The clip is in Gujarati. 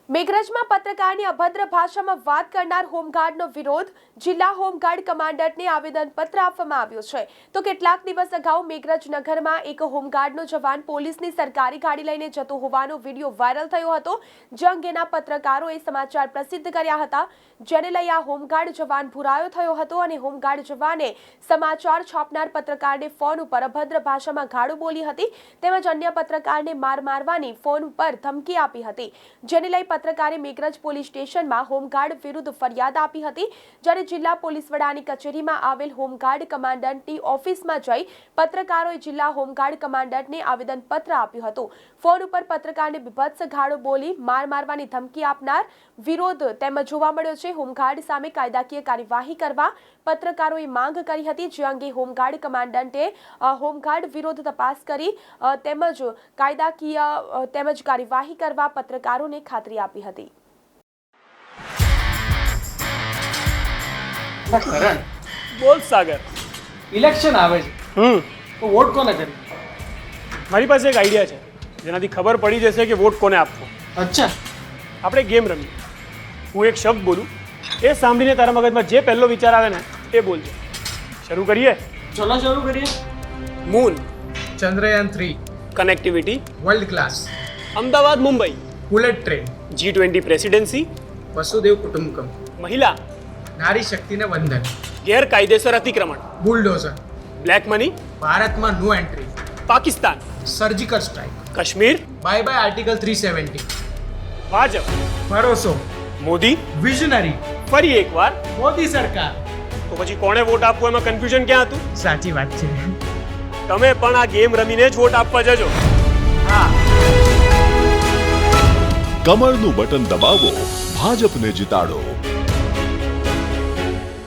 મેઘરજમાં પત્રકારની અભદ્ર ભાષામાં વાત કરનાર હોમગાર્ડનો વિરોધ જિલ્લા હોમગાર્ડ કમાન્ડન્ટને આવેદનપત્ર આપવામાં આવ્યું છે તો કેટલાક દિવસ અગાઉ મેઘરજ નગરમાં એક હોમગાર્ડનો જવાન પોલીસની સરકારી ગાડી લઈને જતો હોવાનો વિડીયો વાયરલ થયો હતો જે અંગેના પત્રકારોએ સમાચાર પ્રસિદ્ધ કર્યા હતા જેને લઈ આ હોમગાર્ડ જવાન ભૂરાયો થયો હતો અને હોમગાર્ડ જવાને સમાચાર છાપનાર પત્રકારને ફોન ઉપર અભદ્ર ભાષામાં ગાળો બોલી હતી તેમજ અન્ય પત્રકારને મારવાની ફોન ઉપર ધમકી આપી હતી જેને લઈ પત્રકારે મેઘરજ પોલીસ સ્ટેશનમાં હોમગાર્ડ વિરુદ્ધ ફરિયાદ આપી હતી જ્યારે જિલ્લા પોલીસ વડાની કચેરીમાં આવેલ હોમગાર્ડ કમાન્ડન્ટની ઓફિસમાં જઈ પત્રકારોએ જિલ્લા હોમગાર્ડ કમાન્ડન્ટને આવેદનપત્ર આપ્યું હતું ફોન ઉપર પત્રકારને બીભત્સ ગાળો બોલી મારવાની ધમકી આપનાર વિરોધ તેમજ જોવા મળ્યો છે હોમગાર્ડ સામે કાયદાકીય કાર્યવાહી કરવા પત્રકારોએ માંગ કરી હતી જે અંગે હોમગાર્ડ કમાન્ડન્ટે હોમગાર્ડ વિરુદ્ધ તપાસ કરી તેમજ કાયદાકીય તેમજ કાર્યવાહી કરવા પત્રકારોને ખાતરી આપી હતી. કરણ, બોલ સાગર. ઇલેક્શન આવે છે તો વોટ કોને કરી? મારી પાસે એક આઈડિયા છે જેનાથી ખબર પડી જશે કે વોટ કોને આપવો. અચ્છા, આપણે ગેમ રમીએ. હું એક શબ્દ બોલું, એ સાંભળીને તારા મગજમાં જે પહેલો વિચાર આવે ને એ બોલજો. શરૂ કરીએ? ચલો શરૂ કરીએ. Moon, Chandrayaan 3, connectivity, world class, Ahmedabad Mumbai, bullet train, G20 presidency, વસુદેવ કુટુંબકમ, મહિલા, નારી શક્તિને વંદન, ગેરકાયદેસર અતિક્રમણ, બુલડોઝર, બ્લેક મની, ભારતમાં no entry, Pakistan, surgical strike, Kashmir, bye bye article 370, Bhajpa, ભરોસો, મોદી, વિઝનરી, ફરી એકવાર. મોદી સરકાર. તો પછી કોણે વોટ આપવો એમાં કન્ફ્યુઝન ક્યાં હતું? સાચી વાત છે. તમે પણ આ ગેમ રમીને જ વોટ આપવા જજો. હા. કમળનું બટન દબાવો, ભાજપને જીતાડો.